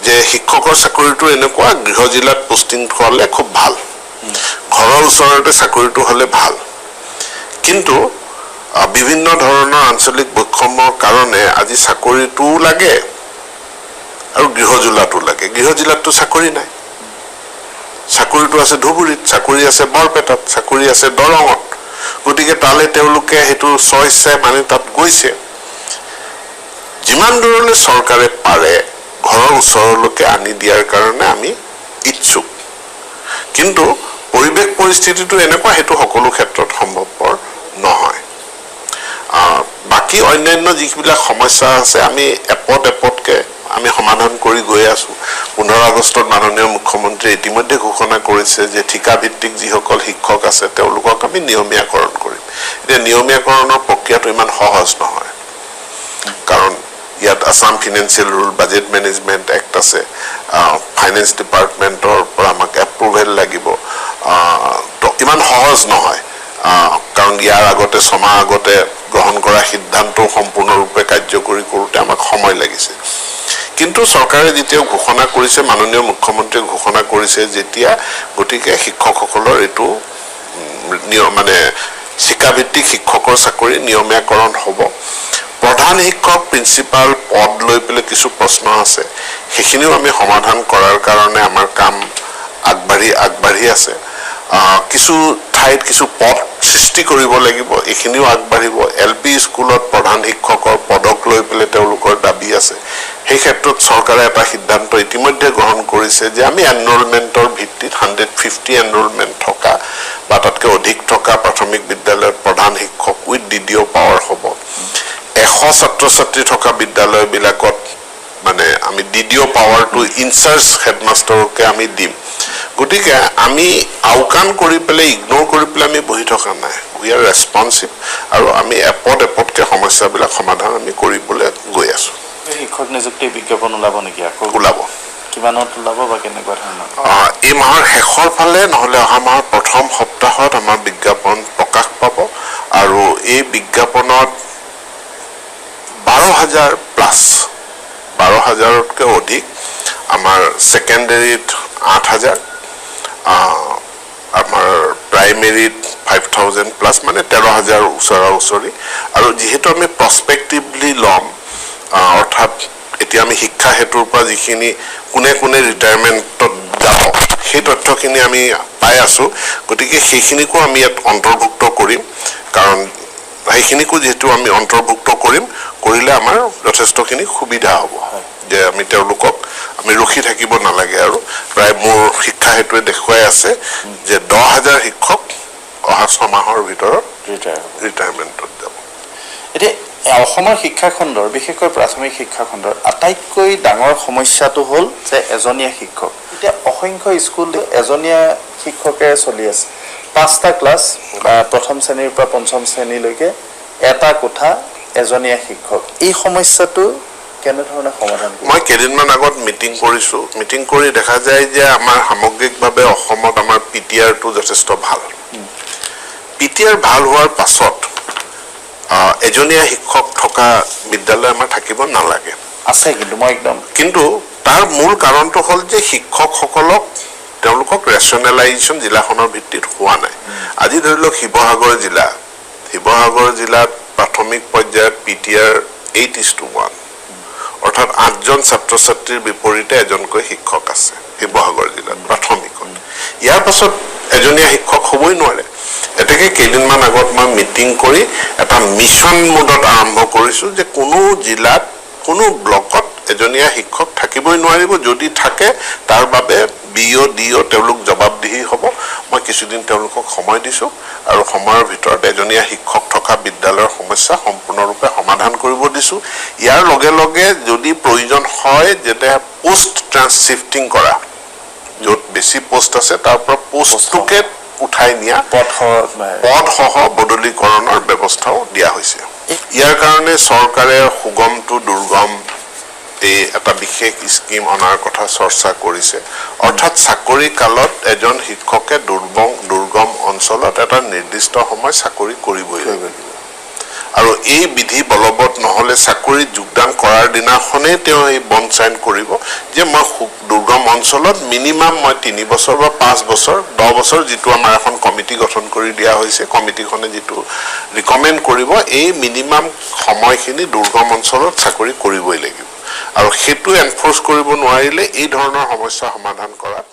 যে শিক্ষকৰ চাকৰিটো এনেকুৱা গৃহ জিলাত পোষ্টিং হ'লে খুব ভাল, ঘৰৰ ওচৰতে চাকৰিটো হ'লে ভাল, কিন্তু বিভিন্ন ধৰণৰ আঞ্চলিক বৈষম্যৰ কাৰণে আজি চাকৰিটোও লাগে আৰু গৃহ জিলাতো লাগে। গৃহ জিলাততো চাকৰি নাই, চাকৰিটো আছে ধুবুৰীত, চাকৰি আছে বৰপেটাত, চাকৰি আছে দৰঙত, গতিকে তালে তেওঁলোকে সেইটো স্বইচ্ছাই মানে তাত গৈছে। যিমান দূৰলৈ চৰকাৰে পাৰে ঘৰৰ ওচৰলৈকে আনি দিয়াৰ কাৰণে আমি ইচ্ছুক, কিন্তু পৰিৱেশ পৰিস্থিতিটো এনেকুৱা সেইটো সকলো ক্ষেত্ৰত সম্ভৱপৰ নহয়। বাকী অন্যান্য যিবিলাক সমস্যা আছে আমি এপতকে আমি সমাধান কৰি গৈ আছো। 15 আগষ্টত মাননীয় মুখ্যমন্ত্ৰীয়ে ইতিমধ্যে ঘোষণা কৰিছে যে ঠিকাভিত্তিক যিসকল শিক্ষক আছে তেওঁলোকক আমি নিয়মীয়াকৰণ কৰিম। এতিয়া নিয়মীয়াকৰণৰ প্ৰক্ৰিয়াটো ইমান সহজ নহয়, কাৰণ ইয়াত Assam financial rule budget management act আছে, ফাইনেন্স ডিপাৰ্টমেণ্টৰ পৰা আমাক এপ্ৰুভেল লাগিব, ইমান সহজ নহয়, কাৰণ ইয়াৰ আগতে 6 মাহ আগতে গ্ৰহণ কৰা সিদ্ধান্ত সম্পূৰ্ণৰূপে কাৰ্যকৰী কৰোঁতে আমাক সময় লাগিছে। কিন্তু চৰকাৰে যেতিয়া ঘোষণা কৰিছে, মাননীয় মুখ্যমন্ত্ৰীয়ে ঘোষণা কৰিছে যেতিয়া, গতিকে শিক্ষকসকলৰ এইটো মানে শিক্ষাভিত্তিক শিক্ষকৰ চাকৰি নিয়মীয়াকৰণ হ'ব। প্ৰধান শিক্ষক প্ৰিন্সিপাল পদ লৈ পেলাই কিছু প্ৰশ্ন আছে, সেইখিনিও আমি সমাধান কৰাৰ কাৰণে আমাৰ কাম আগবাঢ়ি আছে। কিছু ঠাইত কিছু পদ সৃষ্টি কৰিব লাগিব, এইখিনিও আগবাঢ়িব। LP স্কুলত প্ৰধান শিক্ষকৰ পদক লৈ পেলাই তেওঁলোকৰ দাবী আছে, সেই ক্ষেত্ৰত চৰকাৰে এটা সিদ্ধান্ত ইতিমধ্যে গ্ৰহণ কৰিছে যে আমি এনৰোলমেণ্টৰ ভিত্তিত 150 এনৰোলমেণ্ট থকা বা তাতকৈ অধিক থকা প্ৰাথমিক বিদ্যালয়ত প্ৰধান শিক্ষক উইথ DDO পাৱাৰ হ'ব। 100 ছাত্ৰ ছাত্ৰী থকা বিদ্যালয়বিলাকত মানে আমি DDO পাৱাৰটো ইনচাৰ্জ হেডমাষ্টাৰকে আমি দিম। গতিকে আমি আওকাণ কৰি পেলাই ইগনোৰ কৰি পেলাই আমি বহি থকা নাই, উই আৰ ৰেছপনচিভ, আৰু আমি এপতকে সমস্যাবিলাক সমাধান আমি কৰিবলৈ গৈ আছো। শিক্ষক নিযুক্তি বিজ্ঞাপন ওলাব নেকি? আকৌ ওলাব। কিমানত ওলাব বা কেনেকুৱা ধৰণৰ? এই মাহৰ শেষৰ ফালে নহ'লে অহা মাহৰ প্ৰথম সপ্তাহত আমাৰ বিজ্ঞাপন প্ৰকাশ পাব, আৰু এই বিজ্ঞাপনত 12,000+, অধিক, আমাৰ ছেকেণ্ডেৰীত 8,000, আমাৰ প্ৰাইমেৰীত 5,000+, মানে 13,000 ওচৰা-ওচৰি। আৰু যিহেতু আমি প্ৰস্পেক্টিভলি ল'ম, অৰ্থাৎ এতিয়া আমি শিক্ষা হেতুৰ পৰা যিখিনি কোনে ৰিটায়াৰমেণ্টত যাব সেই তথ্যখিনি আমি পাই আছো, গতিকে সেইখিনিকো আমি ইয়াত অন্তৰ্ভুক্ত কৰিম, কাৰণ সেইখিনিকো যিহেতু আমি অন্তৰ্ভুক্ত কৰিলে আমাৰ যথেষ্টখিনি সুবিধা হ'ব, যে আমি তেওঁলোকক আমি ৰখি থাকিব নালাগে। আৰু প্ৰায় মোৰ শিক্ষা হেতুৱে দেখুৱাই আছে যে 10,000 শিক্ষক অহা 6 মাহৰ ভিতৰত ৰিটায়াৰমেণ্টত যাব। এতিয়া অসমৰ শিক্ষাখণ্ডৰ, বিশেষকৈ প্ৰাথমিক শিক্ষাখণ্ডৰ আটাইতকৈ ডাঙৰ সমস্যাটো হ'ল যে এজনীয়া শিক্ষক। এতিয়া অসংখ্য স্কুল এজনীয়া শিক্ষকেৰে চলি আছে, 5টা ক্লাছ বা প্ৰথম শ্ৰেণীৰ পৰা পঞ্চম শ্ৰেণীলৈকে এটা কোঠা, এজনীয়া শিক্ষক। এই সমস্যাটো কেনেধৰণে সমাধান কৰিব? মই কেইদিনমান আগত মিটিং কৰি দেখা যায় যে আমাৰ সামগ্ৰিকভাৱে অসমত আমাৰ PTRটো যথেষ্ট ভাল। PTR ভাল হোৱাৰ পাছত এজনীয়া শিক্ষক থকা বিদ্যালয় আমাৰ থাকিব নালাগে, আছে কিন্তু তাৰ মূল কাৰণটো হ'ল যে শিক্ষকসকলক তেওঁলোকক ৰেচনেলাইজেশ্যন জিলাখনৰ ভিত্তিত হোৱা নাই। আজি ধৰি লওক শিৱসাগৰ জিলাত প্ৰাথমিক পৰ্যায়ত PTR 8:1, অৰ্থাৎ 8জন ছাত্ৰ ছাত্ৰীৰ বিপৰীতে এজনকৈ শিক্ষক আছে শিৱসাগৰ জিলাত প্ৰাথমিকত। ইয়াৰ পাছত এজনীয়া শিক্ষক হ'বই নোৱাৰে। এতেকে কেইদিনমান আগত মই মিটিং কৰি এটা মিছন মোডত আৰম্ভ কৰিছো যে কোনো জিলাত কোনো ব্লকত এজনীয়া শিক্ষক থাকিবই নোৱাৰিব, যদি থাকে তাৰ বাবে BO DO তেওঁলোক জবাবদিহি হ'ব। মই কিছুদিন তেওঁলোকক সময় দিছো, আৰু সময়ৰ ভিতৰত এজনীয়া শিক্ষক থকা বিদ্যালয়ৰ সমস্যা সম্পূৰ্ণৰূপে সমাধান কৰিব দিছো। ইয়াৰ লগে লগে যদি প্ৰয়োজন হয় যেতিয়া পোষ্ট ট্ৰান্সশিফটিং কৰা, য'ত বেছি পোষ্ট আছে তাৰ পৰা পোষ্টটোকে উঠাই নিয়া, পদসহ বদলীকৰণৰ ব্যৱস্থাও দিয়া হৈছে। ইয়াৰ কাৰণে চৰকাৰে সুগম টু দুৰ্গম এই এটা বিশেষ স্কিম অনাৰ কথা চৰ্চা কৰিছে, অৰ্থাৎ চাকৰি কালত এজন শিক্ষকে দুৰ্গম অঞ্চলত এটা নিৰ্দিষ্ট সময় চাকৰি কৰিবই লাগিব। আৰু এই বিধি বলবৎ নহ'লে চাকৰিত যোগদান কৰাৰ দিনাখনেই তেওঁ এই বণ্ড চাইন কৰিব যে মই দুৰ্গম অঞ্চলত মিনিমাম মই 3 বছৰ বা 5 বছৰ 10 বছৰ যিটো আমাৰ এখন কমিটি গঠন কৰি দিয়া হৈছে কমিটিখনে যিটো ৰিকমেণ্ড কৰিব এই মিনিমাম সময়খিনি দুৰ্গম অঞ্চলত চাকৰি কৰিবই লাগিব আৰু সেইটো এনফৰ্চ কৰিব নোৱাৰিলে এই ধৰণৰ সমস্যা সমাধান কৰাত